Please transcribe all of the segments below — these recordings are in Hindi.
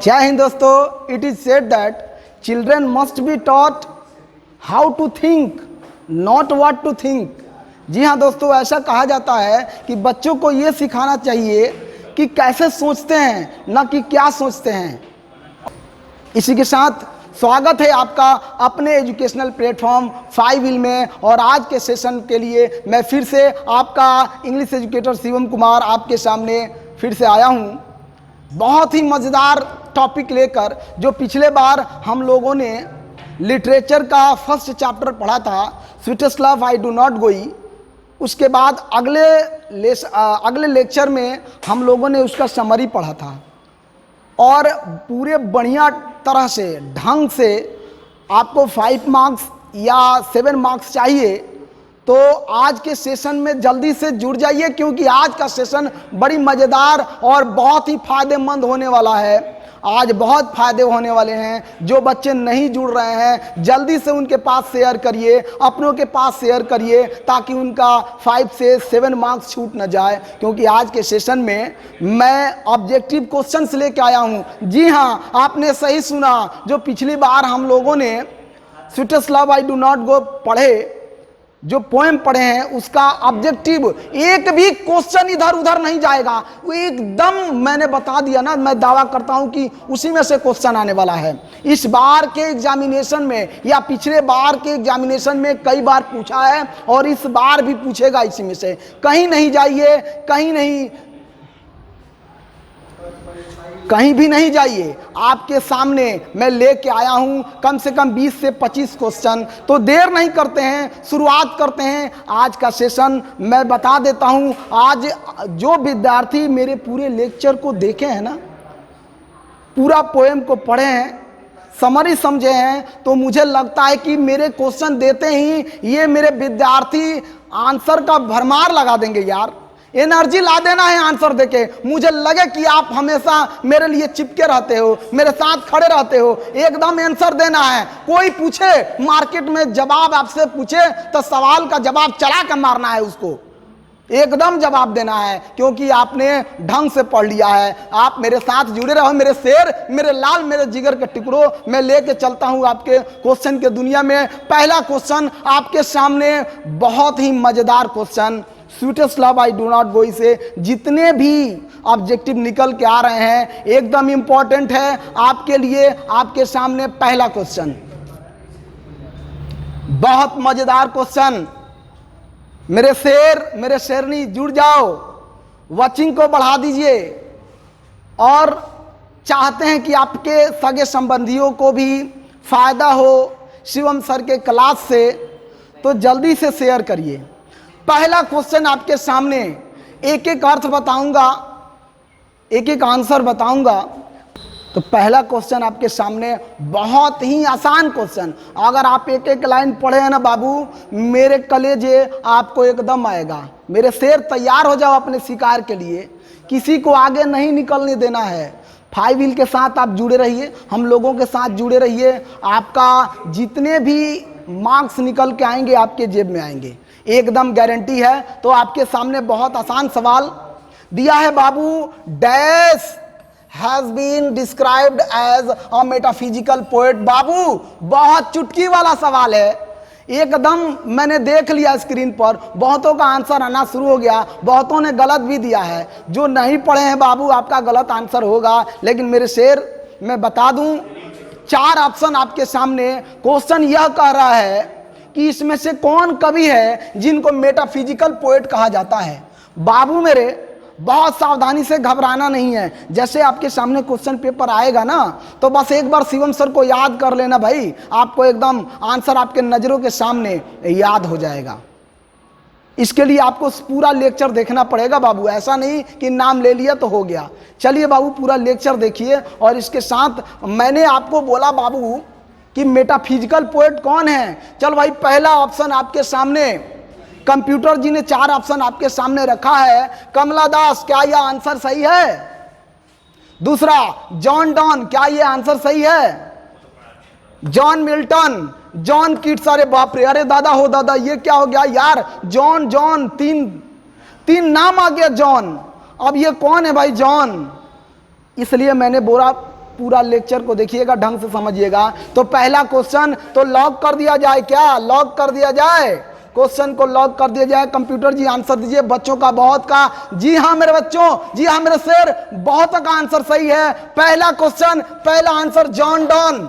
जय हिंद दोस्तों। It is said that children must be taught how to think, not what to think. जी हाँ दोस्तों, ऐसा कहा जाता है कि बच्चों को ये सिखाना चाहिए कि कैसे सोचते हैं, ना कि क्या सोचते हैं। इसी के साथ स्वागत है आपका अपने एजुकेशनल प्लेटफॉर्म 5 व्हील में। और आज के सेशन के लिए मैं फिर से आपका इंग्लिश एजुकेटर शिवम कुमार आपके सामने फिर से आया हूँ, बहुत ही मज़ेदार टॉपिक लेकर। जो पिछले बार हम लोगों ने लिटरेचर का फर्स्ट चैप्टर पढ़ा था, sweetest love I do not गोई, उसके बाद अगले लेक्चर में हम लोगों ने उसका समरी पढ़ा था। और पूरे बढ़िया तरह से ढंग से आपको 5 मार्क्स या 7 मार्क्स चाहिए तो आज के सेशन में जल्दी से जुड़ जाइए, क्योंकि आज का सेशन बड़ी मज़ेदार और बहुत ही फायदेमंद होने वाला है। आज बहुत फायदे होने वाले हैं। जो बच्चे नहीं जुड़ रहे हैं जल्दी से उनके पास शेयर करिए, अपनों के पास शेयर करिए, ताकि उनका 5 से 7 मार्क्स छूट न जाए। क्योंकि आज के सेशन में मैं ऑब्जेक्टिव क्वेश्चंस लेके आया हूं। जी हाँ, आपने सही सुना। जो पिछली बार हम लोगों ने sweetest love I do not गो पढ़े, जो पोएम पढ़े हैं, उसका ऑब्जेक्टिव एक भी क्वेश्चन इधर उधर नहीं जाएगा। वो एकदम मैंने बता दिया ना, मैं दावा करता हूं कि उसी में से क्वेश्चन आने वाला है। इस बार के एग्जामिनेशन में या पिछले बार के एग्जामिनेशन में कई बार पूछा है और इस बार भी पूछेगा इसी में से। कहीं नहीं जाइए, कहीं भी नहीं जाइए। आपके सामने मैं लेके आया हूं कम से कम 20 से 25 क्वेश्चन। तो देर नहीं करते हैं, शुरुआत करते हैं आज का सेशन। मैं बता देता हूं, आज जो विद्यार्थी मेरे पूरे लेक्चर को देखे हैं ना, पूरा पोएम को पढ़े हैं, समरी समझे हैं, तो मुझे लगता है कि मेरे क्वेश्चन देते ही ये मेरे विद्यार्थी आंसर का भरमार लगा देंगे। यार एनर्जी ला देना है आंसर देके। मुझे लगे कि आप हमेशा मेरे लिए चिपके रहते हो, मेरे साथ खड़े रहते हो। एकदम आंसर देना है। कोई पूछे मार्केट में जवाब आपसे पूछे तो सवाल का जवाब चला कर मारना है उसको, एकदम जवाब देना है, क्योंकि आपने ढंग से पढ़ लिया है। आप मेरे साथ जुड़े रहो मेरे शेर, मेरे लाल, मेरे जिगर के टुकड़ों। मैं लेके चलता हूं आपके क्वेश्चन के दुनिया में। पहला क्वेश्चन आपके सामने, बहुत ही मजेदार question. Sweetest love I do not गोई से जितने भी ऑब्जेक्टिव निकल के आ रहे हैं एकदम इंपॉर्टेंट है आपके लिए। आपके सामने पहला क्वेश्चन, बहुत मजेदार क्वेश्चन। मेरे शेर, मेरे शेरनी, जुड़ जाओ, वॉचिंग को बढ़ा दीजिए। और चाहते हैं कि आपके सगे संबंधियों को भी फायदा हो शिवम सर के क्लास से, तो जल्दी से शेयर करिए। पहला क्वेश्चन आपके सामने, एक एक अर्थ बताऊंगा, एक एक आंसर बताऊंगा। तो पहला क्वेश्चन आपके सामने, बहुत ही आसान क्वेश्चन। अगर आप एक एक लाइन पढ़े हैं ना बाबू, मेरे कलेजे आपको एकदम आएगा। मेरे शेर तैयार हो जाओ अपने शिकार के लिए। किसी को आगे नहीं निकलने देना है। 5 व्हील के साथ आप जुड़े रहिए, हम लोगों के साथ जुड़े रहिए। आपका जितने भी मार्क्स निकल के आएंगे आपके जेब में आएंगे, एकदम गारंटी है। तो आपके सामने बहुत आसान सवाल दिया है बाबू। Dash has been described as a metaphysical poet. बाबू बहुत चुटकी वाला सवाल है, एकदम मैंने देख लिया स्क्रीन पर। बहुतों का आंसर आना शुरू हो गया, बहुतों ने गलत भी दिया है। जो नहीं पढ़े हैं बाबू, आपका गलत आंसर होगा। लेकिन मेरे शेर, मैं बता दूं, 4 ऑप्शन आपके सामने। क्वेश्चन यह कह रहा है कि इसमें से कौन कवि है जिनको मेटाफिजिकल पोएट कहा जाता है। बाबू मेरे, बहुत सावधानी से घबराना नहीं है। जैसे आपके सामने क्वेश्चन पेपर आएगा ना, तो बस एक बार शिवम सर को याद कर लेना भाई, आपको एकदम आंसर आपके नज़रों के सामने याद हो जाएगा। इसके लिए आपको पूरा लेक्चर देखना पड़ेगा बाबू, ऐसा नहीं कि नाम ले लिया तो हो गया। चलिए बाबू, पूरा लेक्चर देखिए। और इसके साथ मैंने आपको बोला बाबू कि मेटाफिजिकल पोएट कौन है। चल भाई, पहला ऑप्शन आपके सामने, कंप्यूटर जी ने 4 ऑप्शन आपके सामने रखा है। कमला दास, क्या यह आंसर सही है? दूसरा, जॉन डॉन, क्या यह आंसर सही है? जॉन मिल्टन, जॉन कीट्स, अरे बाप रे, अरे दादा हो दादा, ये क्या हो गया यार? जॉन, तीन नाम आ गया जॉन। अब ये कौन है भाई जॉन? इसलिए मैंने बोला पूरा लेक्चर को देखिएगा, ढंग से समझिएगा। तो पहला क्वेश्चन तो लॉक कर दिया जाए, क्या लॉक कर दिया जाए? क्वेश्चन को लॉक कर दिया जाए। कंप्यूटर जी आंसर दीजिए। बच्चों का बहुत का, जी हाँ मेरे बच्चों, जी हाँ मेरे शेर, बहुत का आंसर सही है। पहला क्वेश्चन, पहला आंसर जॉन डॉन।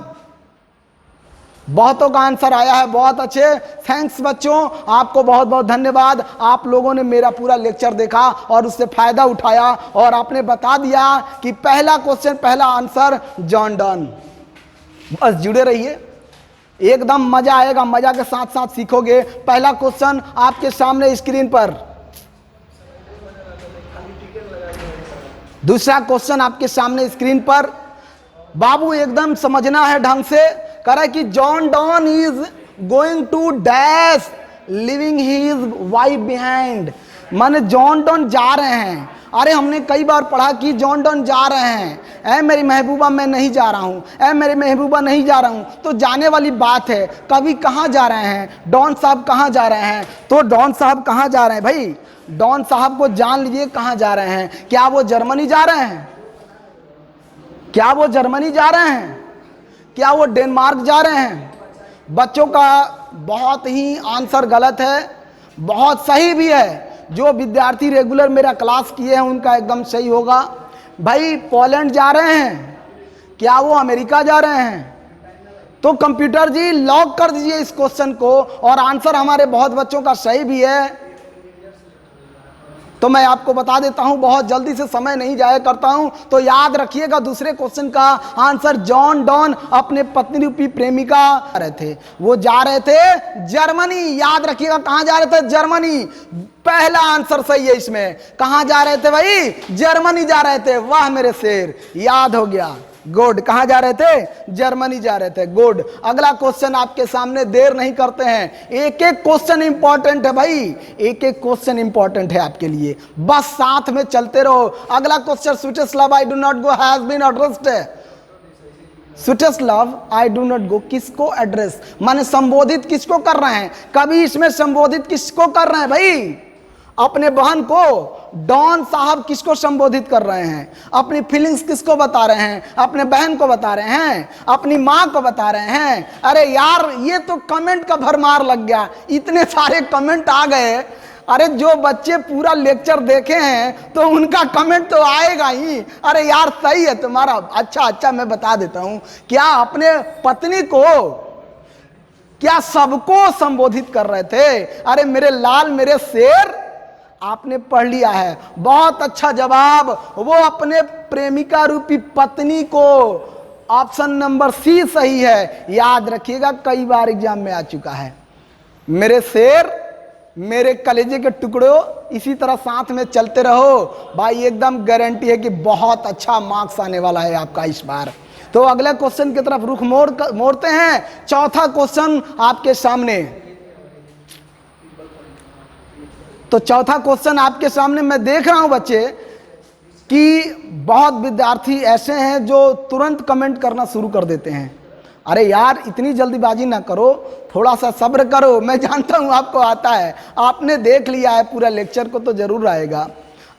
बहुतों का आंसर आया है, बहुत अच्छे, थैंक्स बच्चों, आपको बहुत बहुत धन्यवाद। आप लोगों ने मेरा पूरा लेक्चर देखा और उससे फायदा उठाया और आपने बता दिया कि पहला क्वेश्चन, पहला आंसर जॉन डॉन। बस जुड़े रहिए, एकदम मजा आएगा, मजा के साथ साथ सीखोगे। पहला क्वेश्चन आपके सामने स्क्रीन पर, दूसरा क्वेश्चन आपके सामने स्क्रीन पर। बाबू एकदम समझना है ढंग से। कह रहा है कि John Don is going to dash living his wife behind, माने जॉन डॉन जा रहे हैं। अरे हमने कई बार पढ़ा कि जॉन डॉन जा रहे हैं, ऐ मेरी महबूबा मैं नहीं जा रहा हूँ, ऐ मेरी महबूबा नहीं जा रहा हूँ, तो जाने वाली बात है। कभी कहाँ जा रहे हैं डॉन साहब, कहाँ जा रहे हैं? तो डॉन साहब कहाँ जा रहे हैं भाई? डॉन साहब को जान लीजिए कहाँ जा रहे हैं। क्या वो जर्मनी जा रहे हैं? क्या वो जर्मनी जा रहे हैं? क्या वो डेनमार्क जा रहे हैं? बच्चों का बहुत ही आंसर गलत है, बहुत सही भी है। जो विद्यार्थी रेगुलर मेरा क्लास किए हैं उनका एकदम सही होगा। भाई पोलैंड जा रहे हैं, क्या वो अमेरिका जा रहे हैं? तो कंप्यूटर जी लॉक कर दीजिए इस क्वेश्चन को, और आंसर हमारे बहुत बच्चों का सही भी है। तो मैं आपको बता देता हूं, बहुत जल्दी से, समय नहीं जाया करता हूं, तो याद रखिएगा दूसरे क्वेश्चन का आंसर जॉन डॉन अपने पत्नी रूपी प्रेमिका रहे थे, वो जा रहे थे जर्मनी। याद रखिएगा कहां जा रहे थे? जर्मनी। पहला आंसर सही है इसमें। कहां जा रहे थे भाई? जर्मनी जा रहे थे। वाह मेरे शेर, याद हो गया, गुड। कहां जा रहे थे? जर्मनी जा रहे थे, गुड। अगला क्वेश्चन आपके सामने, देर नहीं करते हैं, एक एक क्वेश्चन इंपॉर्टेंट है भाई, एक एक क्वेश्चन इंपॉर्टेंट है आपके लिए, बस साथ में चलते रहो। अगला question, sweetest love I do not go has been addressed. Sweetest love I do not go किसको एड्रेस, माने संबोधित किसको कर रहे हैं? कभी इसमें संबोधित किसको कर रहे हैं भाई? अपने बहन को। डॉन साहब किसको संबोधित कर रहे हैं? अपनी फीलिंग्स किसको बता रहे हैं? अपने बहन को बता रहे हैं, अपनी माँ को बता रहे हैं। अरे यार ये तो कमेंट का भरमार लग गया, इतने सारे कमेंट आ गए। अरे जो बच्चे पूरा लेक्चर देखे हैं तो उनका कमेंट तो आएगा ही। अरे यार सही है तुम्हारा, अच्छा मैं बता देता हूं, क्या अपने पत्नी को, क्या सबको संबोधित कर रहे थे? अरे मेरे लाल, मेरे शेर, आपने पढ़ लिया है, बहुत अच्छा जवाब। वो अपने प्रेमिका रूपी पत्नी को, ऑप्शन नंबर सी सही है। याद रखिएगा, कई बार एग्जाम में आ चुका है। मेरे शेर, मेरे कलेजे के टुकड़ों, इसी तरह साथ में चलते रहो भाई, एकदम गारंटी है कि बहुत अच्छा मार्क्स आने वाला है आपका इस बार। तो अगले क्वेश्चन की तरफ रुख मोड़ते हैं। चौथा क्वेश्चन आपके सामने, तो चौथा क्वेश्चन आपके सामने मैं देख रहा हूं बच्चे कि बहुत विद्यार्थी ऐसे हैं जो तुरंत कमेंट करना शुरू कर देते हैं। अरे यार इतनी जल्दीबाजी ना करो, थोड़ा सा सब्र करो। मैं जानता हूं आपको आता है, आपने देख लिया है पूरा लेक्चर को, तो जरूर आएगा।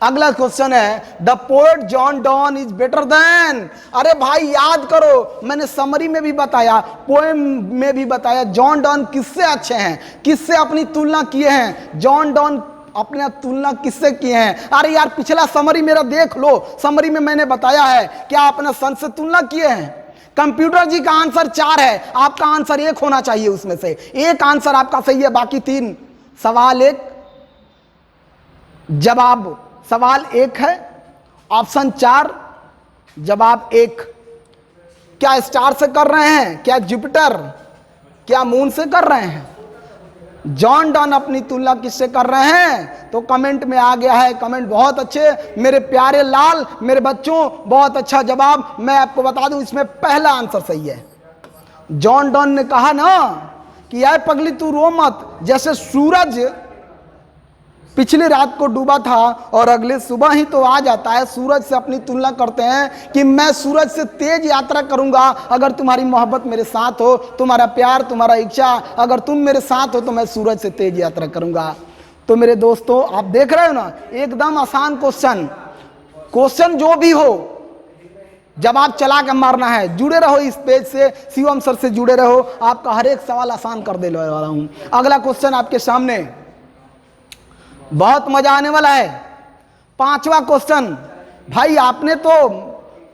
अगला क्वेश्चन है, the poet John Don is better than. अरे भाई याद करो, मैंने समरी में भी बताया, पोएम में भी बताया, जॉन डॉन किससे अच्छे हैं, किससे अपनी तुलना किए हैं। जॉन डॉन अपने तुलना किससे किए हैं? अरे यार पिछला समरी मेरा देख लो, समरी में मैंने बताया है, क्या अपने सन से तुलना किए हैं? कंप्यूटर जी का आंसर 4 है, आपका आंसर 1 होना चाहिए, उसमें से एक आंसर आपका सही है, बाकी 3। सवाल 1, जवाब, सवाल 1 है, ऑप्शन 4, जवाब 1। क्या स्टार से कर रहे हैं? क्या जुपिटर, क्या मून से कर रहे हैं? जॉन डॉन अपनी तुलना किससे कर रहे हैं? तो कमेंट में आ गया है, कमेंट बहुत अच्छे मेरे प्यारे लाल, मेरे बच्चों, बहुत अच्छा जवाब। मैं आपको बता दूं, इसमें पहला आंसर सही है। जॉन डॉन ने कहा ना कि यार पगली तू रो मत, जैसे सूरज पिछली रात को डूबा था और अगले सुबह ही तो आ जाता है। सूरज से अपनी तुलना करते हैं कि मैं सूरज से तेज यात्रा करूंगा अगर तुम्हारी मोहब्बत मेरे साथ हो, तुम्हारा प्यार, तुम्हारा इच्छा अगर तुम मेरे साथ हो तो मैं सूरज से तेज यात्रा करूंगा। तो मेरे दोस्तों आप देख रहे हो ना, एकदम आसान क्वेश्चन जो भी हो जवाब चला के मारना है। जुड़े रहो इस पेज से, शिवम सर से जुड़े रहो, आपका हर एक सवाल आसान कर देने वाला हूं। अगला क्वेश्चन आपके सामने, बहुत मजा आने वाला है। 5वां क्वेश्चन, भाई आपने तो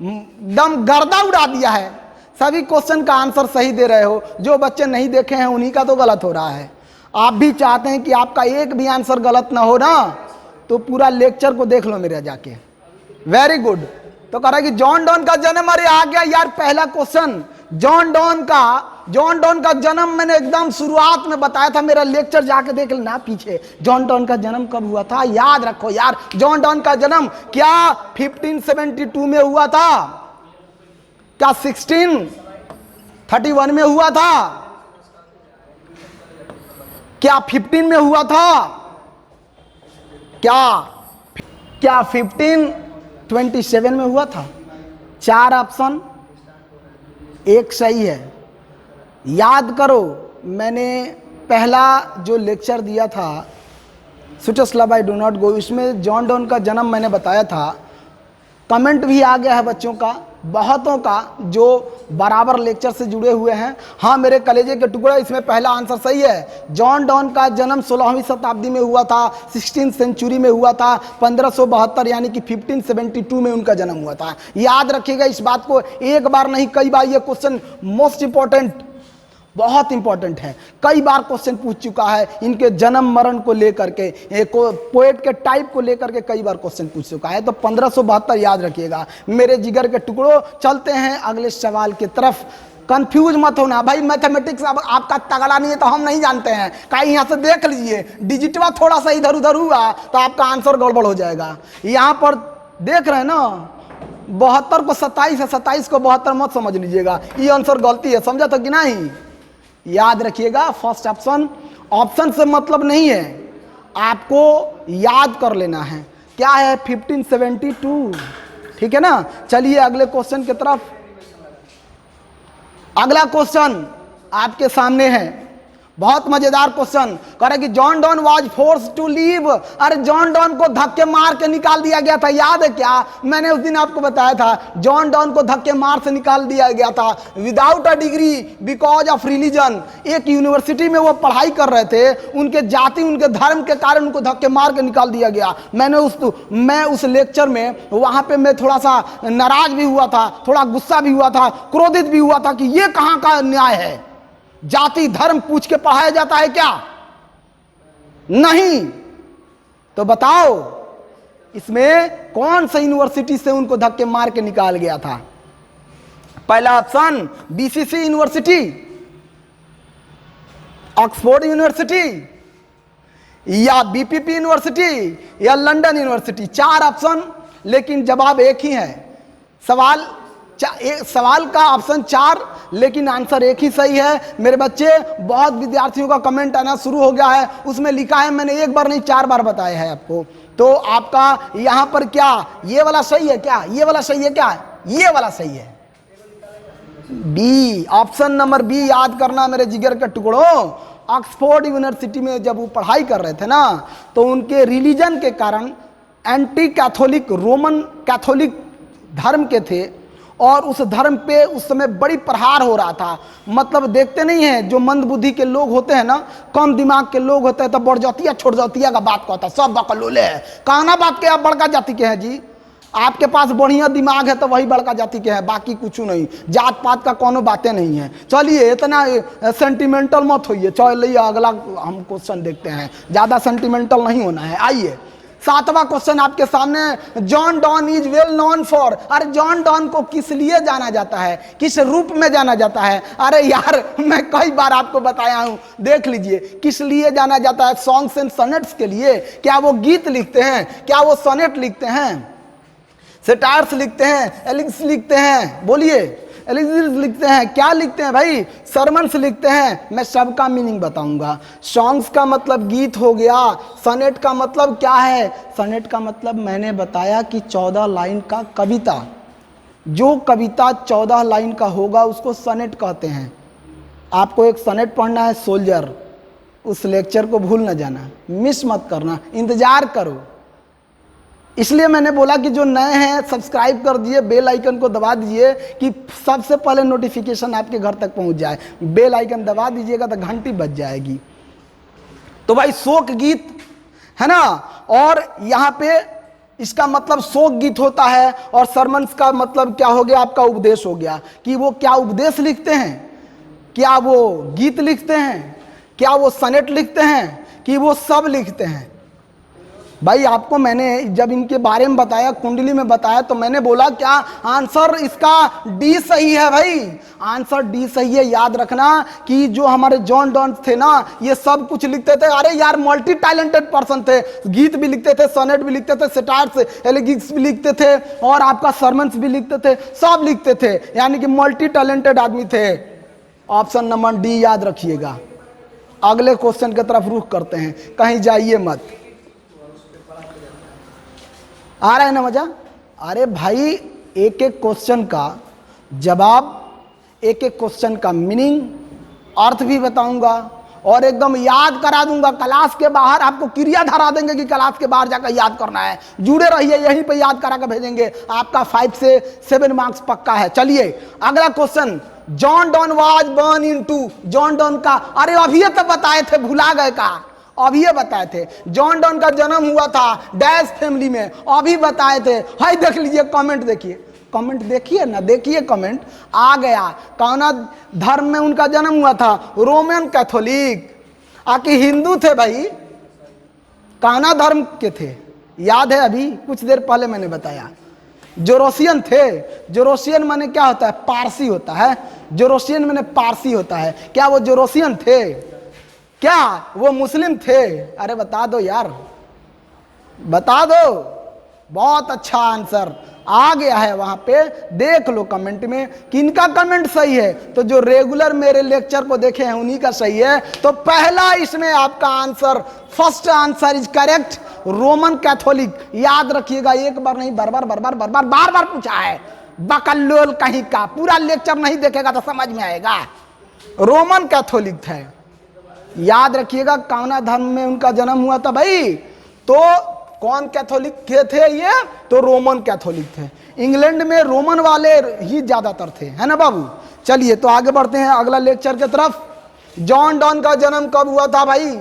दम गर्दा उड़ा दिया है, सभी क्वेश्चन का आंसर सही दे रहे हो। जो बच्चे नहीं देखे हैं उन्हीं का तो गलत हो रहा है। आप भी चाहते हैं कि आपका एक भी आंसर गलत ना हो ना, तो पूरा लेक्चर को देख लो मेरा जाके। Very good. तो कह रहा है कि जॉन डॉन का जन्म, अरे आ गया यार पहला क्वेश्चन। जॉन डॉन का जन्म मैंने एकदम शुरुआत में बताया था, मेरा लेक्चर जाके देख लेना पीछे। जॉन डॉन का जन्म कब हुआ था, याद रखो यार। जॉन डॉन का जन्म क्या 1572 में हुआ था, क्या 1631 में हुआ था, क्या 15 में हुआ था, क्या 1527 में हुआ था? 4 ऑप्शन, एक सही है। याद करो, मैंने पहला जो लेक्चर दिया था switch love I do not गो, इसमें जॉन डॉन का जन्म मैंने बताया था। कमेंट भी आ गया है बच्चों का, बहुतों का, जो बराबर लेक्चर से जुड़े हुए हैं। हाँ मेरे कलेजे के टुकड़े, इसमें पहला आंसर सही है। जॉन डॉन का जन्म 16वीं शताब्दी में हुआ था, 16th सेंचुरी में हुआ था, 1572 यानी कि 1572 में उनका जन्म हुआ था। याद रखिएगा इस बात को, एक बार नहीं कई बार। ये क्वेश्चन मोस्ट इंपॉर्टेंट, बहुत इंपॉर्टेंट है, कई बार क्वेश्चन पूछ चुका है। इनके जन्म मरण को लेकर के, पोएट के टाइप को लेकर के कई बार क्वेश्चन पूछ चुका है। तो 1572 याद रखिएगा मेरे जिगर के टुकड़ों। चलते हैं अगले सवाल की तरफ। कंफ्यूज मत होना भाई, मैथमेटिक्स आपका तगड़ा नहीं है तो हम नहीं जानते हैं। कहीं यहाँ से देख लीजिए, डिजिटवा थोड़ा सा इधर उधर हुआ तो आपका आंसर गड़बड़ हो जाएगा। यहाँ पर देख रहे हैं ना, 72 को 27 है, 27 को 72 मत समझ लीजिएगा, ये आंसर गलती है, समझा तो कि नहीं? याद रखिएगा फर्स्ट ऑप्शन। ऑप्शन से मतलब नहीं है, आपको याद कर लेना है क्या है 1572, ठीक है ना। चलिए अगले क्वेश्चन की तरफ। अगला क्वेश्चन आपके सामने है, बहुत मजेदार क्वेश्चन। कह रहे कि John Don was force to leave. अरे जॉन डॉन को धक्के मार के निकाल दिया गया था, याद है क्या? मैंने उस दिन आपको बताया था, जॉन डॉन को धक्के मार से निकाल दिया गया था without a degree because of religion. एक यूनिवर्सिटी में वो पढ़ाई कर रहे थे, उनके जाति उनके धर्म के कारण उनको धक्के मार के निकाल दिया गया। मैं उस लेक्चर में वहां पे मैं थोड़ा सा नाराज भी हुआ था, थोड़ा गुस्सा भी हुआ था, क्रोधित भी हुआ था कि ये कहां का न्याय है? जाति धर्म पूछ के पढ़ाया जाता है क्या? नहीं। तो बताओ इसमें कौन सा यूनिवर्सिटी से उनको धक्के मार के निकाल गया था? पहला option BCC university, Oxford university, या बीपीपी यूनिवर्सिटी, या लंदन यूनिवर्सिटी। 4 ऑप्शन, लेकिन जवाब एक ही है। सवाल का ऑप्शन 4, लेकिन आंसर एक ही सही है। मेरे बच्चे, बहुत विद्यार्थियों का कमेंट आना शुरू हो गया है, उसमें लिखा है, मैंने एक बार नहीं 4 बार बताया है आपको। तो आपका यहां पर क्या ये वाला सही है क्या? ये वाला सही है क्या? ये वाला सही है, बी, ऑप्शन नंबर बी। याद करना मेरे जिगर के टुकड़ों, ऑक्सफोर्ड यूनिवर्सिटी में जब वो पढ़ाई कर रहे थे ना, तो उनके रिलीजन के कारण, एंटी कैथोलिक रोमन कैथोलिक धर्म के थे, और उस धर्म पे उस समय बड़ी प्रहार हो रहा था। मतलब देखते नहीं हैं, जो मंद बुद्धि के लोग होते हैं ना, कम दिमाग के लोग होते हैं, तो बढ़ जातिया छोड़ जातिया का बात कहता, सब बकलोले है। कहना बात के आप बड़का जाति के हैं जी, आपके पास बढ़िया दिमाग है तो वही बड़का जाति के हैं, बाकी कुछ नहीं। जात पात का कोनो बातें नहीं है। चलिए इतना सेंटिमेंटल मत होइए। चलिए अगला हम क्वेश्चन देखते हैं, ज़्यादा सेंटिमेंटल नहीं होना है। आइए 7वां क्वेश्चन आपके सामने। John Don is well known for. अरे जॉन डॉन को किस लिए जाना जाता है, किस रूप में जाना जाता है? अरे यार मैं कई बार आपको बताया हूं, देख लीजिए किस लिए जाना जाता है। सॉन्ग्स एंड सनेट्स के लिए। क्या वो गीत लिखते हैं? क्या वो सोनेट लिखते हैं? सेटार्स लिखते हैं? एलिक्स लिखते हैं? बोलिए, एलिक्स लिखते हैं? क्या लिखते हैं भाई? सरमन्स लिखते हैं। मैं सबका मीनिंग बताऊंगा। सॉन्ग्स का मतलब गीत हो गया। सनेट का मतलब क्या है? सनेट का मतलब मैंने बताया कि 14 लाइन का कविता। जो कविता 14 लाइन का होगा उसको सनेट कहते हैं। आपको एक सनेट पढ़ना है, सोल्जर। उस लेक्चर को भूल न जाना, मिस मत करना, इंतजार करो। इसलिए मैंने बोला कि जो नए हैं सब्सक्राइब कर दिए, बेल आइकन को दबा दीजिए कि सबसे पहले नोटिफिकेशन आपके घर तक पहुंच जाए। बेल आइकन दबा दीजिएगा तो घंटी बज जाएगी। तो भाई शोक गीत है ना, और यहाँ पे इसका मतलब शोक गीत होता है, और सरमन्स का मतलब क्या हो गया, आपका उपदेश हो गया। कि वो क्या उपदेश लिखते हैं, क्या वो गीत लिखते हैं, क्या वो सनेट लिखते हैं, कि वो सब लिखते हैं। भाई आपको मैंने जब इनके बारे में बताया, कुंडली में बताया, तो मैंने बोला क्या आंसर इसका डी सही है। भाई आंसर डी सही है। याद रखना कि जो हमारे जॉन डॉन थे ना, ये सब कुछ लिखते थे। अरे यार मल्टी टैलेंटेड पर्सन थे, गीत भी लिखते थे, सोनेट भी लिखते थे, सेटायर्स एलेगिक्स भी लिखते थे, और आपका सरमन्स भी लिखते थे, सब लिखते थे, यानी कि मल्टी टैलेंटेड आदमी थे। ऑप्शन नंबर डी याद रखिएगा। अगले क्वेश्चन की तरफ रुख करते हैं, कहीं जाइए मत। आ रहा है ना मजा? अरे भाई एक एक क्वेश्चन का जवाब, एक एक क्वेश्चन का मीनिंग, अर्थ भी बताऊंगा और एकदम याद करा दूंगा। क्लास के बाहर आपको क्रिया धरा देंगे कि क्लास के बाहर जाकर याद करना है। जुड़े रहिए, यहीं पे याद करा कर भेजेंगे। आपका 5 से 7 मार्क्स पक्का है। चलिए अगला question. John Don was born into, John Donne का, अरे अभी तो बताए थे, भुला गए का, अभी बताए थे। जॉन डॉन का जन्म हुआ था डैश फैमिली में, अभी बताए थे। हाय देख लीजिए, कमेंट देखिए, कमेंट देखिए ना, देखिए कमेंट आ गया। कौना धर्म में उनका जन्म हुआ था? Roman Catholic. आकि हिंदू थे भाई? कौना धर्म के थे? याद है? अभी कुछ देर पहले मैंने बताया। जोरोसियन थे। जोरोसियन माने क्या होता है? पारसी होता है। जोरोसियन माने पारसी होता है। क्या वो जोरोसियन थे? क्या वो मुस्लिम थे? अरे बता दो यार, बता दो। बहुत अच्छा आंसर आ गया है वहां पे, देख लो कमेंट में किनका कमेंट सही है। तो जो रेगुलर मेरे लेक्चर को देखे हैं उन्हीं का सही है। तो पहला इसमें आपका answer, first answer is correct, Roman Catholic. याद रखिएगा, एक बार नहीं, बार बार पूछा है। बकल्लोल कहीं का, पूरा लेक्चर नहीं देखेगा तो समझ में आएगा। रोमन कैथोलिक थे। याद रखिएगा कौना धर्म में उनका जन्म हुआ था भाई? तो कौन कैथोलिक थे ये? तो रोमन कैथोलिक थे। इंग्लैंड में रोमन वाले ही ज्यादातर थे, है ना बाबू? चलिए तो आगे बढ़ते हैं अगला लेक्चर की तरफ। जॉन डॉन का जन्म कब हुआ था भाई?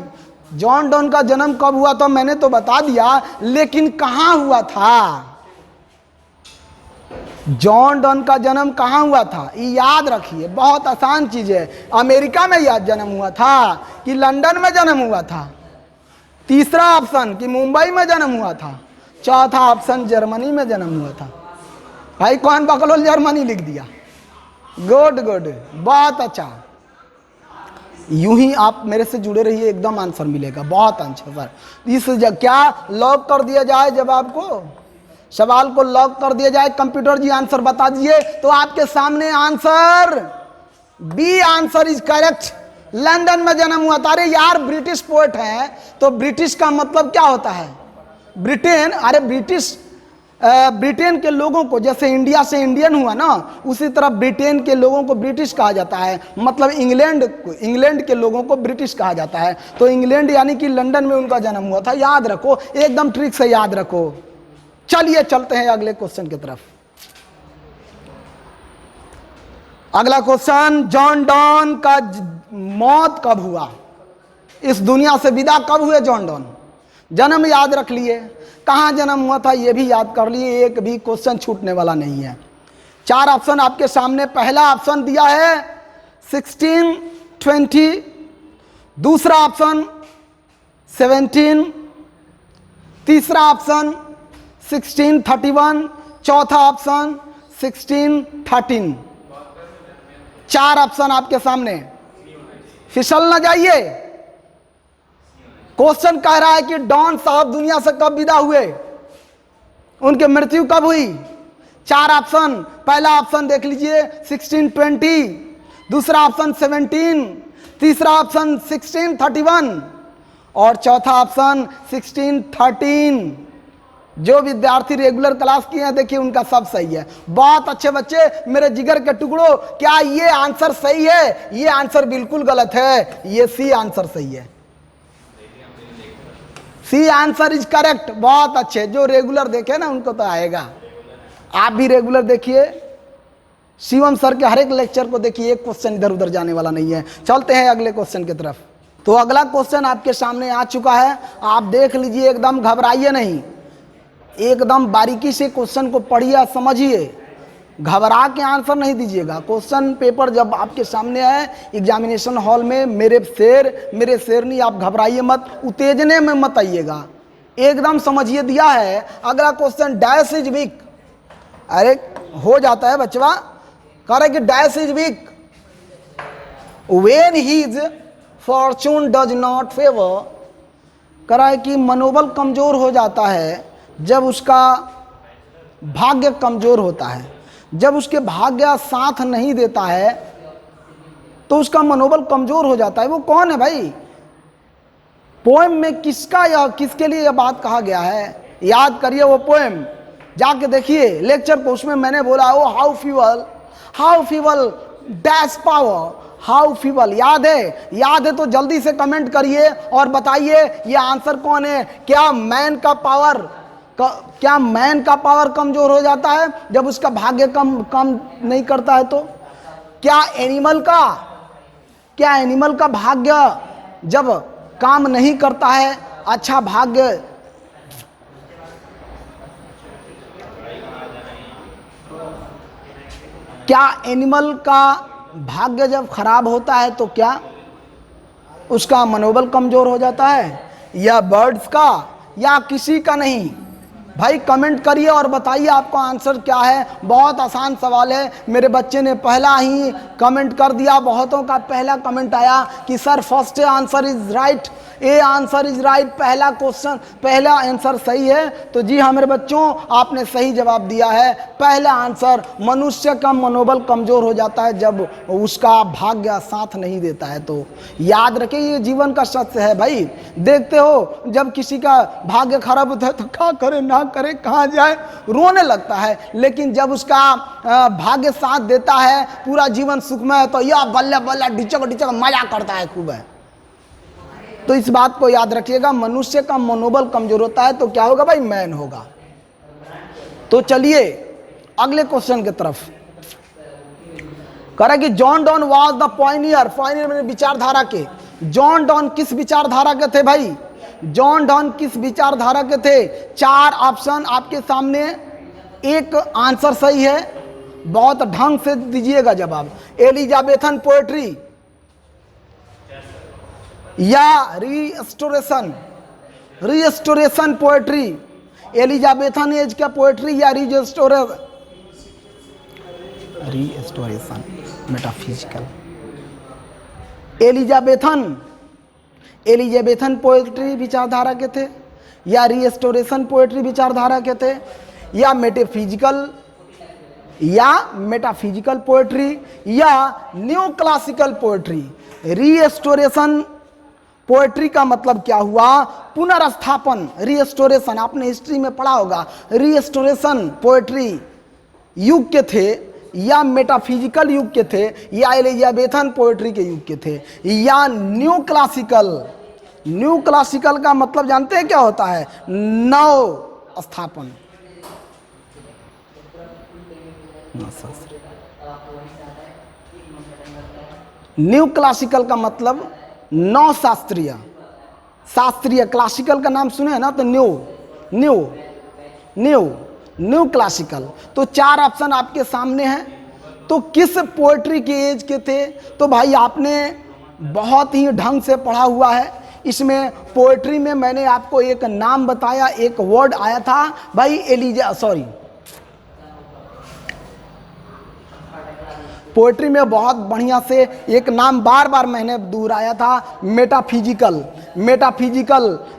जॉन डॉन का जन्म कब हुआ था मैंने तो बता दिया, लेकिन कहां हुआ था? जॉन डॉन का जन्म कहां हुआ था? ये याद रखिए, बहुत आसान चीज है। अमेरिका में याद जन्म हुआ था कि लंदन में जन्म हुआ था? तीसरा ऑप्शन कि मुंबई में जन्म हुआ था? चौथा ऑप्शन जर्मनी में जन्म हुआ था। भाई कौन बकलोल जर्मनी लिख दिया? गुड गुड, बहुत अच्छा। यूं ही आप मेरे से जुड़े रहिए, एकदम आंसर मिलेगा। बहुत अच्छा सर। इस क्या लॉक कर दिया जाए जवाब को, सवाल को लॉक कर दिया जाए? कंप्यूटर जी आंसर बता दीजिए। तो आपके सामने answer B answer is correct. London में जन्म हुआ था। अरे यार ब्रिटिश पोएट है, तो ब्रिटिश का मतलब क्या होता है? ब्रिटेन। अरे ब्रिटेन के लोगों को, जैसे इंडिया से इंडियन हुआ ना, उसी तरह ब्रिटेन के लोगों को ब्रिटिश कहा जाता है। मतलब इंग्लैंड के लोगों को ब्रिटिश कहा जाता है। तो इंग्लैंड यानी कि लंदन में उनका जन्म हुआ था। याद रखो, एकदम ट्रिक से याद रखो। चलिए चलते हैं अगले क्वेश्चन की तरफ। अगला क्वेश्चन, जॉन डॉन का मौत कब हुआ? इस दुनिया से विदा कब हुए जॉन डॉन? जन्म याद रख लिए, कहां जन्म हुआ था ये भी याद कर लिए। एक भी क्वेश्चन छूटने वाला नहीं है। 4 ऑप्शन आपके सामने। पहला ऑप्शन दिया है 1620, दूसरा ऑप्शन 17, तीसरा ऑप्शन 1631, चौथा ऑप्शन 1613। 4 ऑप्शन आपके सामने। फिसल न जाइए। क्वेश्चन कह रहा है कि डॉन साहब दुनिया से कब विदा हुए, उनकी मृत्यु कब हुई? 4 ऑप्शन। पहला ऑप्शन देख लीजिए 1620, दूसरा ऑप्शन 17, तीसरा ऑप्शन 1631 और चौथा ऑप्शन 1613। जो विद्यार्थी रेगुलर क्लास किए हैं देखिए उनका सब सही है। बहुत अच्छे बच्चे, मेरे जिगर के टुकड़ों, क्या ये आंसर सही है? ये आंसर बिल्कुल गलत है, ये सी आंसर सही है। C answer is correct. बहुत अच्छे, जो रेगुलर देखे ना उनको तो आएगा। आप भी रेगुलर देखिए, शिवम सर के हर एक लेक्चर को देखिए, एक क्वेश्चन इधर उधर जाने वाला नहीं है। चलते हैं अगले क्वेश्चन की तरफ। तो अगला क्वेश्चन आपके सामने आ चुका है, आप देख लीजिए, एकदम घबराइए नहीं, एकदम बारीकी से क्वेश्चन को पढ़िए, समझिए, घबरा के आंसर नहीं दीजिएगा। क्वेश्चन पेपर जब आपके सामने है एग्जामिनेशन हॉल में, मेरे शेर मेरे शेरनी, आप घबराइए मत, उत्तेजने में मत आइएगा, एकदम समझिए। दिया है अगला क्वेश्चन, डैश इज वीक। अरे हो जाता है बच्चा, कह रहे कि dash is weak when his Fortune does not favour. कह रहा है कि मनोबल कमजोर हो जाता है जब उसका भाग्य कमजोर होता है, जब उसके भाग्य साथ नहीं देता है तो उसका मनोबल कमजोर हो जाता है। वो कौन है भाई? पोएम में किसका या किसके लिए यह बात कहा गया है? याद करिए वो पोएम, जाके देखिए लेक्चर को, उसमें मैंने बोला ओ हाउ फीवल डैश पावर, हाउ फीवल। याद है? याद है तो जल्दी से कमेंट करिए और बताइए ये आंसर कौन है। क्या मैन का पावर कमजोर हो जाता है जब उसका भाग्य कम नहीं करता है? तो क्या एनिमल का भाग्य जब काम नहीं करता है, अच्छा भाग्य, क्या एनिमल का भाग्य जब खराब होता है तो क्या उसका मनोबल कमजोर हो जाता है? या बर्ड्स का, या किसी का नहीं? भाई कमेंट करिए और बताइए आपका आंसर क्या है। बहुत आसान सवाल है, मेरे बच्चे ने पहला ही कमेंट कर दिया। बहुतों का पहला कमेंट आया कि sir first answer is right, A answer is right, पहला क्वेश्चन, पहला आंसर सही है। तो जी हाँ मेरे बच्चों, आपने सही जवाब दिया है। पहला आंसर, मनुष्य का मनोबल कमजोर हो जाता है जब उसका भाग्य साथ नहीं देता है। तो याद रखिए, ये जीवन का सत्य है भाई। देखते हो जब किसी का भाग्य खराब होता है तो क्या करे ना करे, कहाँ जाए, रोने लगता है। लेकिन जब उसका भाग्य साथ देता है, पूरा जीवन सुखमय है, तो यह बल्ले बल्ले डिचक मजा करता है खूब है। तो इस बात को याद रखिएगा, मनुष्य का मनोबल कमजोर होता है तो क्या होगा भाई? मैन होगा। तो चलिए अगले क्वेश्चन की तरफ। कह रहा है कि John Don was the Pioneer में विचारधारा के। जॉन डॉन किस विचारधारा के थे भाई? जॉन डॉन किस विचारधारा के थे? 4 ऑप्शन आपके सामने, एक आंसर सही है, बहुत ढंग से दीजिएगा जवाब। एलिजाबेथन पोएट्री या रिस्टोरेशन पोएट्री, एलिजाबेथन एज का पोएट्री या रिस्टोरेशन मेटाफिजिकल। एलिजाबेथन पोएट्री विचारधारा के थे, या रिस्टोरेशन पोएट्री विचारधारा के थे, या मेटाफिजिकल पोएट्री, या new classical poetry. Restoration poetry का मतलब क्या हुआ? पुनर्स्थापन, रिस्टोरेशन, आपने हिस्ट्री में पढ़ा होगा। रिस्टोरेशन पोएट्री युग के थे, या मेटाफिजिकल युग के थे, या एलिजाबेथन पोएट्री के युग के थे, या न्यू क्लासिकल का मतलब जानते हैं क्या होता है? नव स्थापन। न्यू क्लासिकल का मतलब नौ शास्त्रीय। क्लासिकल का नाम सुने हैं ना, तो न्यू क्लासिकल। तो 4 ऑप्शन आपके सामने हैं। तो किस पोएट्री के एज के थे? तो भाई आपने बहुत ही ढंग से पढ़ा हुआ है। इसमें पोएट्री में मैंने आपको एक नाम बताया, एक वर्ड आया था भाई, पोएट्री में बहुत बढ़िया से एक नाम बार बार मैंने दोहराया था, मेटाफिजिकल।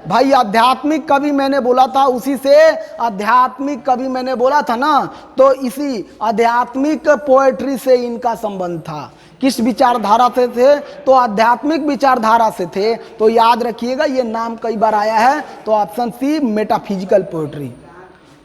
भाई आध्यात्मिक कवि मैंने बोला था, उसी से आध्यात्मिक कवि मैंने बोला था ना, तो इसी आध्यात्मिक पोएट्री से इनका संबंध था। किस विचारधारा से थे? तो आध्यात्मिक विचारधारा से थे। तो याद रखिएगा, ये नाम कई बार आया है। तो ऑप्शन सी मेटाफिजिकल पोएट्री।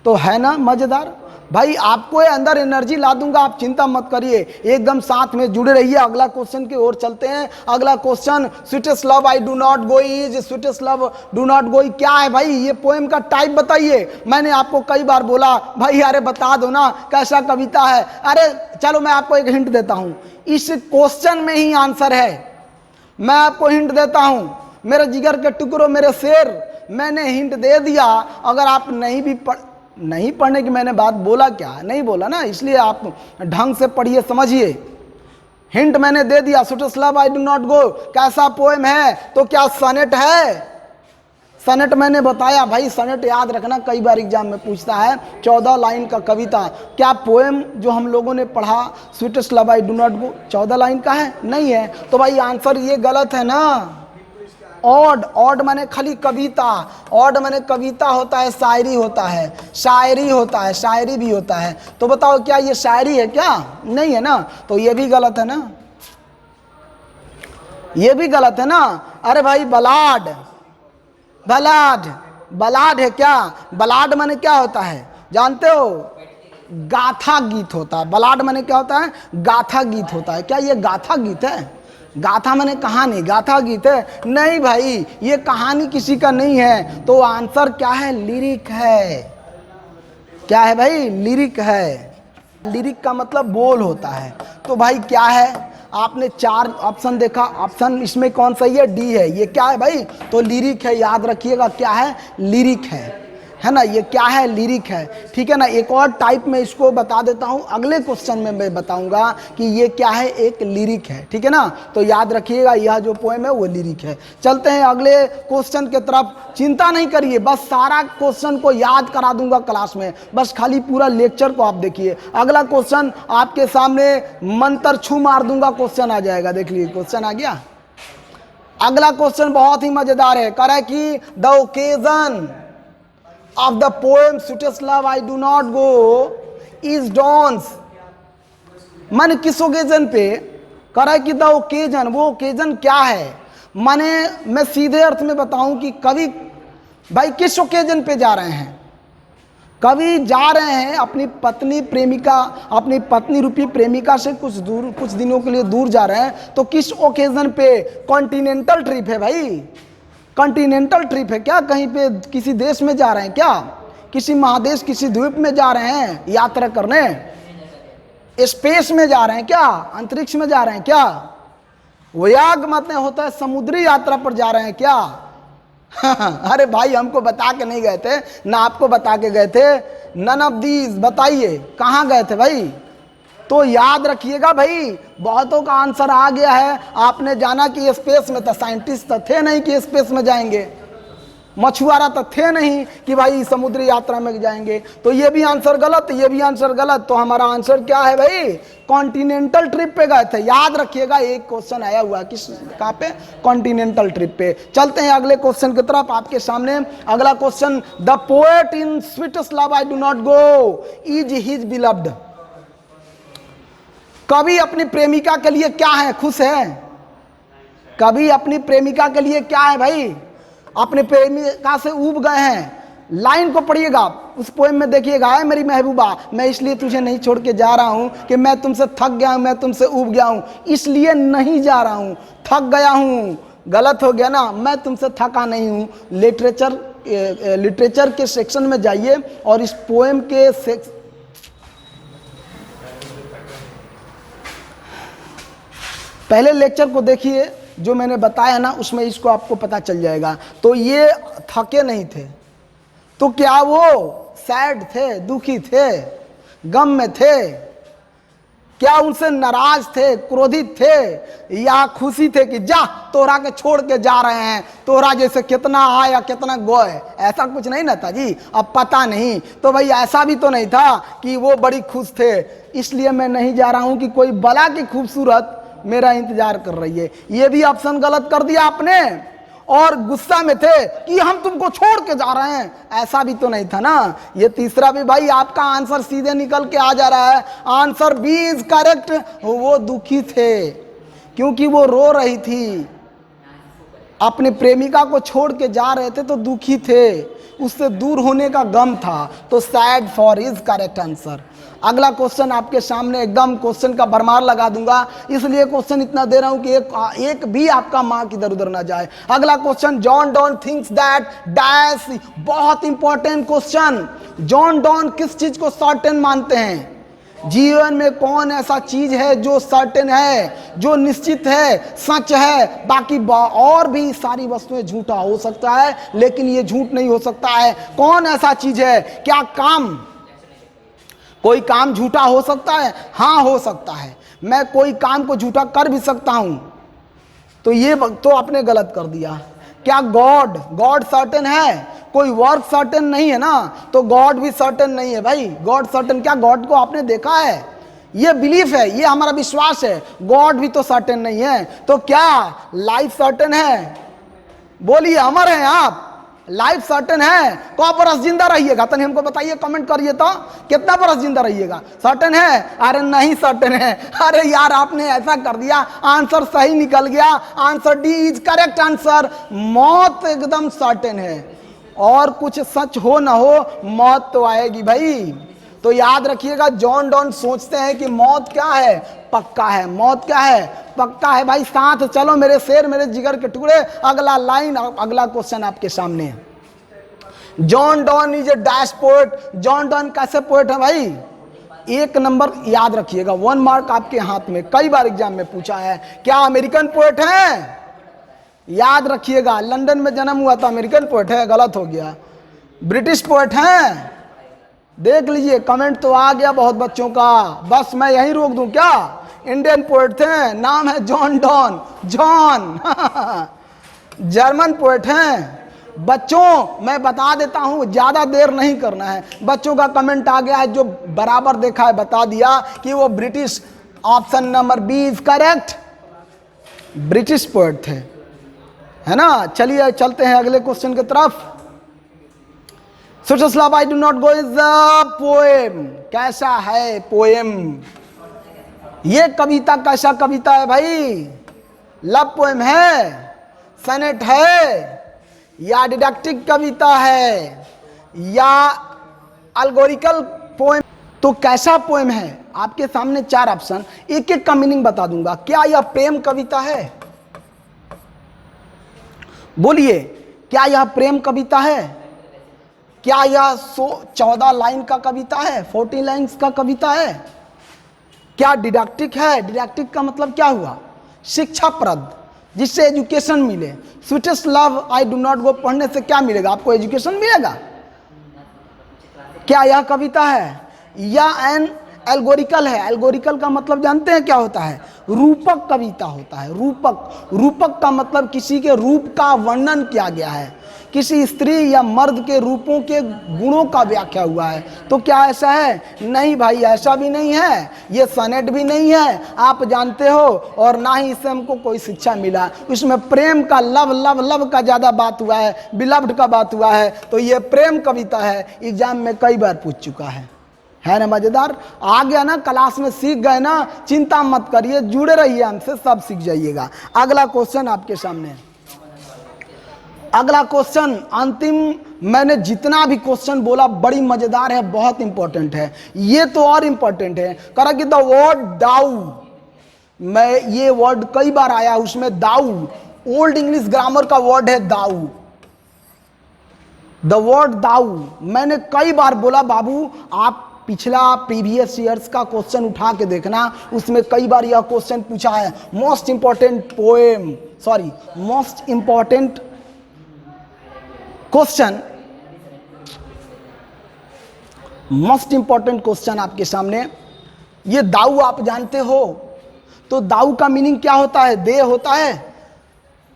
तो है ना मजेदार। भाई आपको अंदर एनर्जी ला दूंगा, आप चिंता मत करिए, एकदम साथ में जुड़े रहिए। अगला क्वेश्चन की ओर चलते हैं। अगला question, sweetest love I do not go is, sweetest love do not गो क्या है भाई? ये पोएम का टाइप बताइए। मैंने आपको कई बार बोला भाई अरे बता दो ना कैसा कविता है। अरे चलो मैं आपको एक हिंट देता हूं, इस क्वेश्चन में ही आंसर है। मैं आपको हिंट देता हूं मेरे जिगर के टुकड़ों, मेरे शेर, मैंने हिंट दे दिया। अगर आप नहीं पढ़ने की मैंने बात बोला क्या? नहीं बोला ना, इसलिए आप ढंग से पढ़िए, समझिए। हिंट मैंने दे दिया, sweetest love I do not गो कैसा पोएम है? तो क्या सनेट है? सनेट मैंने बताया भाई, सनेट याद रखना, कई बार एग्जाम में पूछता है। 14 लाइन का कविता। क्या पोएम जो हम लोगों ने पढ़ा sweetest love I do not go 14 line का है? नहीं है। तो भाई आंसर ये गलत है ना। ऑड, ऑड माने खाली कविता, ऑड माने कविता होता है, शायरी होता है, शायरी होता है, शायरी भी होता है। तो बताओ क्या ये शायरी है क्या? नहीं है ना, तो ये भी गलत है ना, ये भी गलत है ना। अरे भाई बलाड, बलाड, बलाड है क्या? बलाड माने क्या होता है जानते हो? गाथा गीत होता है। बलाड माने क्या होता है? गाथा गीत होता है। क्या ये गाथा गीत है? गाथा माने कहानी, गाथा गीत है? नहीं भाई, ये कहानी किसी का नहीं है। तो आंसर क्या है? लिरिक है। क्या है भाई? लिरिक है। लिरिक का मतलब बोल होता है। तो भाई क्या है? आपने 4 ऑप्शन देखा, ऑप्शन इसमें कौन सही है? डी है। ये क्या है भाई? तो लिरिक है, याद रखिएगा क्या है? लिरिक है ना। ये क्या है? लिरिक है, ठीक है ना। एक और टाइप में इसको बता देता हूं, अगले क्वेश्चन में मैं बताऊंगा कि ये क्या है, एक लिरिक है, ठीक है ना। तो याद रखिएगा यह जो पोएम है वो लिरिक है। चलते हैं अगले क्वेश्चन के तरफ। चिंता नहीं करिए, बस सारा क्वेश्चन को याद करा दूंगा क्लास में, बस खाली पूरा लेक्चर को आप देखिए। अगला क्वेश्चन आपके सामने मंत्र छू मार दूंगा, क्वेश्चन आ जाएगा। देख लीजिए क्वेश्चन आ गया। अगला क्वेश्चन बहुत ही मजेदार है। कह रहा है कि the occasion of the poem sweetest love I do not go is dawns, माने किस ओकेजन पे? कह रहा है कि द ओकेजन, वो ओकेजन क्या है? माने मैं सीधे अर्थ में बताऊं कि कवि भाई किस ओकेजन पे जा रहे हैं? कवि जा रहे हैं अपनी पत्नी प्रेमिका, अपनी पत्नी रूपी प्रेमिका से कुछ दूर, कुछ दिनों के लिए दूर जा रहे हैं। तो किस ओकेजन पे? कॉन्टिनेंटल ट्रिप है भाई, कॉन्टिनेंटल ट्रिप है क्या? कहीं पे किसी देश में जा रहे हैं क्या? किसी महादेश, किसी द्वीप में जा रहे हैं यात्रा करने? स्पेस में जा रहे हैं क्या? अंतरिक्ष में जा रहे हैं क्या? वयाग मतलब होता है समुद्री यात्रा पर जा रहे हैं क्या? अरे भाई हमको बता के नहीं गए थे ना, आपको बता के गए थे। नन ऑफ दीज, बताइए कहाँ गए थे भाई? तो याद रखिएगा भाई, बहुतों का आंसर आ गया है। आपने जाना कि स्पेस में, तो साइंटिस्ट तो थे नहीं कि स्पेस में जाएंगे, मछुआरा तो थे नहीं कि भाई समुद्री यात्रा में जाएंगे। तो ये भी आंसर गलत, ये भी आंसर गलत। तो हमारा आंसर क्या है भाई? कॉन्टिनेंटल ट्रिप पे गए थे। याद रखिएगा, एक क्वेश्चन आया हुआ किस कहाँ पे? कॉन्टिनेंटल ट्रिप पे। चलते हैं अगले क्वेश्चन की तरफ। आपके सामने अगला question, the poet in sweetest love I do not go is his beloved. कवि अपनी प्रेमिका के लिए क्या है? खुश है? कवि अपनी प्रेमिका के लिए क्या है भाई? अपने प्रेमिका से ऊब गए हैं। लाइन को पढ़िएगा, उस पोएम में देखिएगा, है मेरी महबूबा मैं इसलिए तुझे नहीं छोड़ के जा रहा हूं कि मैं तुमसे थक गया हूं, मैं तुमसे ऊब गया हूं, इसलिए नहीं जा रहा हूं, थक गया हूं। गलत हो गया ना, मैं तुमसे थका नहीं हूं। लिटरेचर के सेक्शन में जाइए और इस पोएम के पहले लेक्चर को देखिए जो मैंने बताया ना, उसमें इसको आपको पता चल जाएगा। तो ये थके नहीं थे, तो क्या वो सैड थे, दुखी थे, गम में थे? क्या उनसे नाराज थे, क्रोधित थे, या खुशी थे कि जा तोरा के छोड़ के जा रहे हैं, तोरा जैसे कितना आया कितना गोए? ऐसा कुछ नहीं ना था जी, अब पता नहीं। तो भाई ऐसा भी तो नहीं था कि वो बड़ी खुश थे, इसलिए मैं नहीं जा रहा हूं कि कोई बला की खूबसूरत मेरा इंतजार कर रही है। ये भी ऑप्शन गलत कर दिया आपने। और गुस्सा में थे कि हम तुमको छोड़ के जा रहे हैं, ऐसा भी तो नहीं था ना। ये तीसरा भी भाई आपका आंसर सीधे निकल के आ जा रहा है। Answer B is correct. वो दुखी थे क्योंकि वो रो रही थी। अपने प्रेमिका को छोड़ के जा रहे थे तो दुखी थे, उससे दूर होने का गम था, तो sad for is correct answer. अगला क्वेश्चन आपके सामने एकदम क्वेश्चन का भरमार लगा दूंगा, इसलिए क्वेश्चन इतना दे रहा हूं कि एक भी आपका मार्क इधर उधर ना जाए। अगला question, John Donne thinks that dash, बहुत इंपॉर्टेंट क्वेश्चन। जॉन डॉन किस चीज को सर्टेन मानते हैं? जीवन में कौन ऐसा चीज है जो सर्टेन है, जो निश्चित है, सच है, बाकी और भी सारी वस्तुएं झूठा हो सकता है लेकिन ये झूठ नहीं हो सकता है। कौन ऐसा चीज है? क्या काम? कोई काम झूठा हो सकता है? हाँ हो सकता है। मैं कोई काम को झूठा कर भी सकता हूं, तो ये तो आपने गलत कर दिया। क्या गॉड सर्टेन है? कोई वर्क सर्टेन नहीं है ना, तो गॉड भी सर्टेन नहीं है भाई। गॉड सर्टेन, क्या गॉड को आपने देखा है? ये बिलीफ है, ये हमारा विश्वास है। गॉड भी तो सर्टेन नहीं है, तो क्या लाइफ सर्टेन है? बोलिए, अमर हैं आप, लाइफ सर्टेन है। कौ बरस जिंदा रहिएगा? तनी हमको बताइए, कमेंट करिए तो, कितना बरस जिंदा रहिएगा? सर्टेन है? अरे नहीं सर्टेन है। अरे यार आपने ऐसा कर दिया, आंसर सही निकल गया। Answer D is correct answer. मौत एकदम सर्टेन है, और कुछ सच हो ना हो, मौत तो आएगी भाई। तो याद रखिएगा, जॉन डॉन सोचते हैं कि मौत क्या है? पक्का है। मौत क्या है? पक्का है भाई। साथ चलो मेरे शेर, मेरे जिगर के टुकड़े। अगला लाइन, अगला क्वेश्चन आपके सामने। John Don is a dash poet. John Donne कैसे पोएट है भाई? एक नंबर याद रखिएगा, 1 मार्क आपके हाथ में, कई बार एग्जाम में पूछा है। क्या अमेरिकन पोएट है? याद रखिएगा, लंदन में जन्म हुआ था, अमेरिकन पोएट है? गलत हो गया। ब्रिटिश पोएट है? देख लीजिए, कमेंट तो आ गया बहुत बच्चों का, बस मैं यहीं रोक दूं क्या? इंडियन पोएट थे, नाम है John Donne. John German poet हैं। बच्चों मैं बता देता हूं, ज्यादा देर नहीं करना है। बच्चों का कमेंट आ गया है, जो बराबर देखा है बता दिया कि वो British. Option number B is correct, British poet थे, है ना। चलिए चलते हैं अगले क्वेश्चन की तरफ। Such love I do not go is a poem। कैसा है पोएम? ये कविता कैसा कविता है भाई? लव पोएम है, सनेट है, या डिडक्टिक कविता है, या अल्गोरिकल पोएम? तो कैसा पोएम है? आपके सामने 4 ऑप्शन, एक एक का मीनिंग बता दूंगा। क्या यह प्रेम कविता है? बोलिए, क्या यह प्रेम कविता है? क्या यह 14 लाइन का कविता है? 14 लाइन्स का कविता है? क्या डिडक्टिक है? डिडक्टिक का मतलब क्या हुआ? शिक्षाप्रद, जिससे एजुकेशन मिले। Sweetest love I do not गो पढ़ने से क्या मिलेगा? आपको एजुकेशन मिलेगा। क्या यह कविता है? या एन एल्गोरिकल है? एल्गोरिकल का मतलब जानते हैं क्या होता है? रूपक कविता होता है। रूपक, रूपक का मतलब किसी के रूप का वर्णन किया गया है, किसी स्त्री या मर्द के रूपों के गुणों का व्याख्या हुआ है। तो क्या ऐसा है? नहीं भाई, ऐसा भी नहीं है। ये सनेट भी नहीं है, आप जानते हो, और ना ही इससे हमको कोई शिक्षा मिला। इसमें प्रेम का, लव लव लव का ज़्यादा बात हुआ है, बिलव्ड का बात हुआ है। तो ये प्रेम कविता है, एग्जाम में कई बार पूछ चुका है ना। मज़ेदार आ गया ना, क्लास में सीख गए ना, चिंता मत करिए, जुड़े रहिए हमसे, सब सीख जाइएगा। अगला क्वेश्चन आपके सामने। अगला क्वेश्चन अंतिम, मैंने जितना भी क्वेश्चन बोला बड़ी मजेदार है, बहुत इंपॉर्टेंट है। ये तो और इंपॉर्टेंट है। करा कि द वर्ड दाऊ, मैं ये वर्ड कई बार आया उसमें, दाऊ ओल्ड इंग्लिश ग्रामर का वर्ड है दाऊ। द वर्ड दाऊ मैंने कई बार बोला बाबू, आप पिछला प्रीवियस ईयर्स का क्वेश्चन उठा के देखना, उसमें कई बार यह क्वेश्चन पूछा है। Most important poem, sorry most important question, most important question आपके सामने। ये दाऊ आप जानते हो, तो दाऊ का मीनिंग क्या होता है? दे होता है।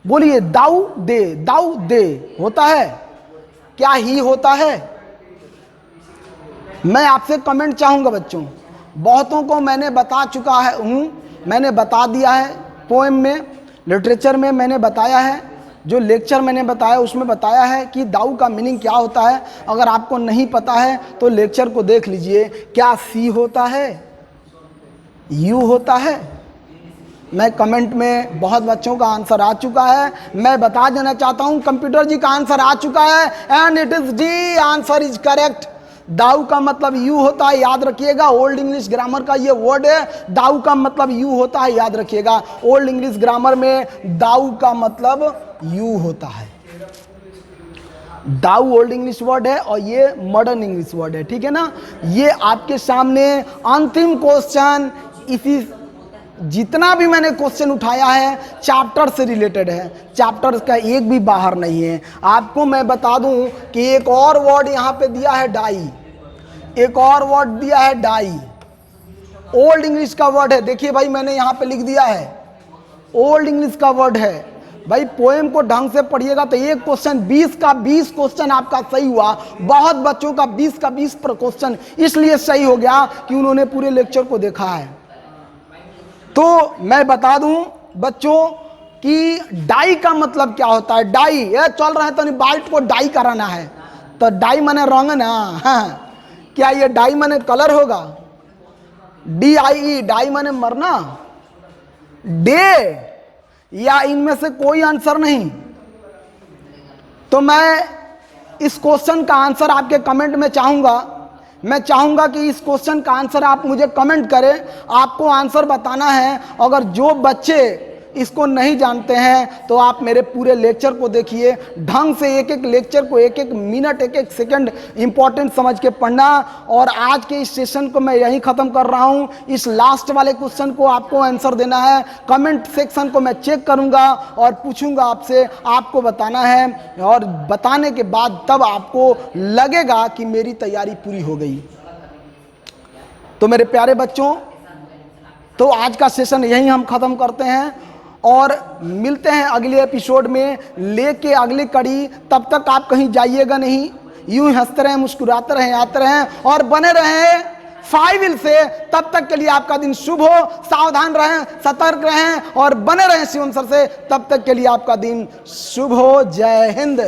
बोलिए, दाऊ दे, दाऊ दे होता है। क्या ही होता है? मैं आपसे कमेंट चाहूंगा बच्चों। बहुतों को मैंने बता चुका है मैंने बता दिया है, पोएम में, लिटरेचर में मैंने बताया है, जो लेक्चर मैंने बताया उसमें बताया है कि दाऊ का मीनिंग क्या होता है। अगर आपको नहीं पता है तो लेक्चर को देख लीजिए। क्या सी होता है? यू होता है? मैं कमेंट में बहुत बच्चों का आंसर आ चुका है, मैं बता देना चाहता हूं कंप्यूटर जी का आंसर आ चुका है and it is D, answer is correct. Thou का मतलब यू होता है, याद रखिएगा। ओल्ड इंग्लिश ग्रामर का ये वर्ड है, दाऊ का मतलब यू होता है, याद रखिएगा। ओल्ड इंग्लिश ग्रामर में दाऊ का मतलब यू होता है। दाऊ ओल्ड इंग्लिश वर्ड है और ये मॉडर्न इंग्लिश वर्ड है, ठीक है ना। ये आपके सामने अंतिम क्वेश्चन, इसी जितना भी मैंने क्वेश्चन उठाया है चैप्टर से रिलेटेड है, चैप्टर का एक भी बाहर नहीं है। आपको मैं बता दूं कि एक और वर्ड यहाँ पे दिया है डाई, एक और वर्ड दिया है डाई, ओल्ड इंग्लिश का वर्ड है। देखिए भाई मैंने यहाँ पे लिख दिया है, ओल्ड इंग्लिश का वर्ड है। भाई पोएम को ढंग से पढ़िएगा तो एक क्वेश्चन 20 का 20 क्वेश्चन आपका सही हुआ। बहुत बच्चों का 20 का 20 पर क्वेश्चन इसलिए सही हो गया कि उन्होंने पूरे लेक्चर को देखा है। तो मैं बता दूं बच्चों कि डाई का मतलब क्या होता है। डाई ये चल रहा है तो नहीं, बाल्ट को डाई कराना है तो डाई माने रंग ना। हाँ, क्या ये डाई माने कलर होगा? DIE, डाई माने मरना, डे, या इनमें से कोई आंसर नहीं। तो मैं इस क्वेश्चन का आंसर आपके कमेंट में चाहूंगा, मैं चाहूंगा कि इस क्वेश्चन का आंसर आप मुझे कमेंट करें। आपको आंसर बताना है। अगर जो बच्चे इसको नहीं जानते हैं तो आप मेरे पूरे लेक्चर को देखिए, ढंग से एक एक लेक्चर को, एक एक मिनट, एक एक सेकंड इंपॉर्टेंट समझ के पढ़ना। और आज के इस सेशन को मैं यहीं ख़त्म कर रहा हूं। इस लास्ट वाले क्वेश्चन को आपको आंसर देना है। कमेंट सेक्शन को मैं चेक करूंगा और पूछूंगा आपसे, आपको बताना है। और बताने के बाद तब आपको लगेगा कि मेरी तैयारी पूरी हो गई। तो मेरे प्यारे बच्चों, तो आज का सेशन यहीं हम ख़त्म करते हैं और मिलते हैं अगले एपिसोड में लेके अगली कड़ी। तब तक आप कहीं जाइएगा नहीं, यूं हंसते रहें, मुस्कुराते रहें, आते रहें और बने रहें 5 व्हील से। तब तक के लिए आपका दिन शुभ हो, सावधान रहें, सतर्क रहें और बने रहें शिवम सर से। तब तक के लिए आपका दिन शुभ हो। जय हिंद।